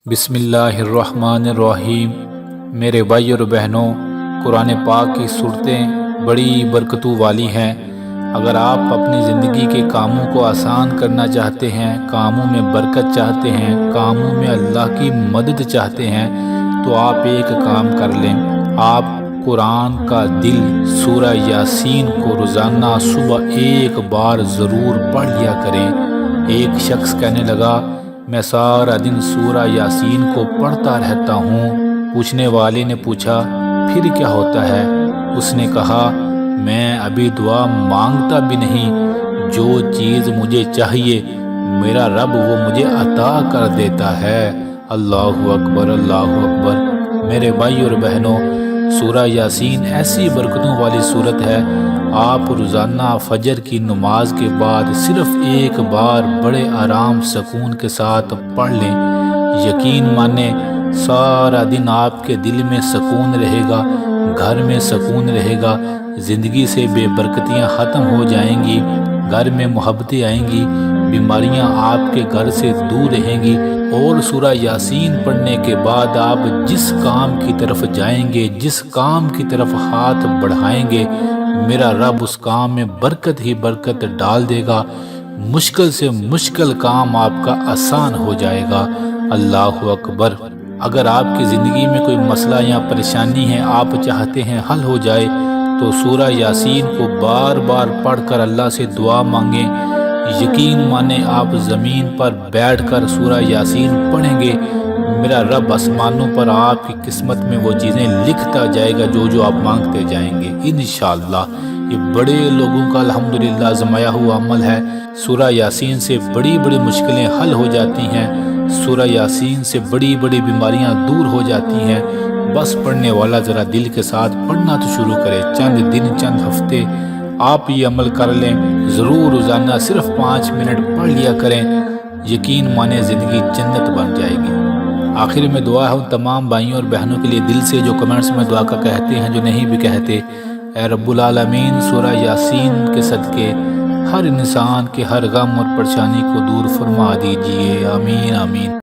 بسم اللہ الرحمن الرحیم۔ میرے بھائی اور بہنوں، قرآن پاک کی صورتیں بڑی برکتوں والی ہیں۔ اگر آپ اپنی زندگی کے کاموں کو آسان کرنا چاہتے ہیں، کاموں میں برکت چاہتے ہیں، کاموں میں اللہ کی مدد چاہتے ہیں، تو آپ ایک کام کر لیں۔ آپ قرآن کا دل سورہ یاسین کو روزانہ صبح ایک بار ضرور پڑھ لیا کریں۔ ایک شخص کہنے لگا، میں سارا دن سورہ یاسین کو پڑھتا رہتا ہوں۔ پوچھنے والے نے پوچھا، پھر کیا ہوتا ہے؟ اس نے کہا، میں ابھی دعا مانگتا بھی نہیں، جو چیز مجھے چاہیے میرا رب وہ مجھے عطا کر دیتا ہے۔ اللہ اکبر، اللہ اکبر۔ میرے بھائی اور بہنوں، سورہ یاسین ایسی برکتوں والی صورت ہے، آپ روزانہ فجر کی نماز کے بعد صرف ایک بار بڑے آرام سکون کے ساتھ پڑھ لیں۔ یقین مانیں، سارا دن آپ کے دل میں سکون رہے گا، گھر میں سکون رہے گا، زندگی سے بے برکتیاں ختم ہو جائیں گی، گھر میں محبتیں آئیں گی، بیماریاں آپ کے گھر سے دور رہیں گی، اور سورہ یاسین پڑھنے کے بعد آپ جس کام کی طرف جائیں گے، جس کام کی طرف ہاتھ بڑھائیں گے، میرا رب اس کام میں برکت ہی برکت ڈال دے گا۔ مشکل سے مشکل کام آپ کا آسان ہو جائے گا۔ اللہ اکبر۔ اگر آپ کی زندگی میں کوئی مسئلہ یا پریشانی ہے، آپ چاہتے ہیں حل ہو جائے، تو سورہ یاسین کو بار بار پڑھ کر اللہ سے دعا مانگیں۔ یقین مانیں، آپ زمین پر بیٹھ کر سورہ یاسین پڑھیں گے، میرا رب آسمانوں پر آپ کی قسمت میں وہ چیزیں لکھتا جائے گا جو آپ مانگتے جائیں گے انشاءاللہ۔ یہ بڑے لوگوں کا الحمدللہ آزمایا ہوا عمل ہے۔ سورہ یاسین سے بڑی بڑی مشکلیں حل ہو جاتی ہیں، سورہ یاسین سے بڑی بڑی بیماریاں دور ہو جاتی ہیں۔ بس پڑھنے والا ذرا دل کے ساتھ پڑھنا تو شروع کرے۔ چند دن، چند ہفتے آپ یہ عمل کر لیں، ضرور روزانہ صرف 5 منٹ پڑھ لیا کریں، یقین مانیں زندگی جنت بن جائے گی۔ آخر میں دعا ہے ان تمام بھائیوں اور بہنوں کے لیے دل سے جو کمنٹس میں دعا کا کہتے ہیں، جو نہیں بھی کہتے، اے رب العالمین، سورہ یاسین کے صدقے ہر انسان کے ہر غم اور پریشانی کو دور فرما دیجئے، آمین آمین۔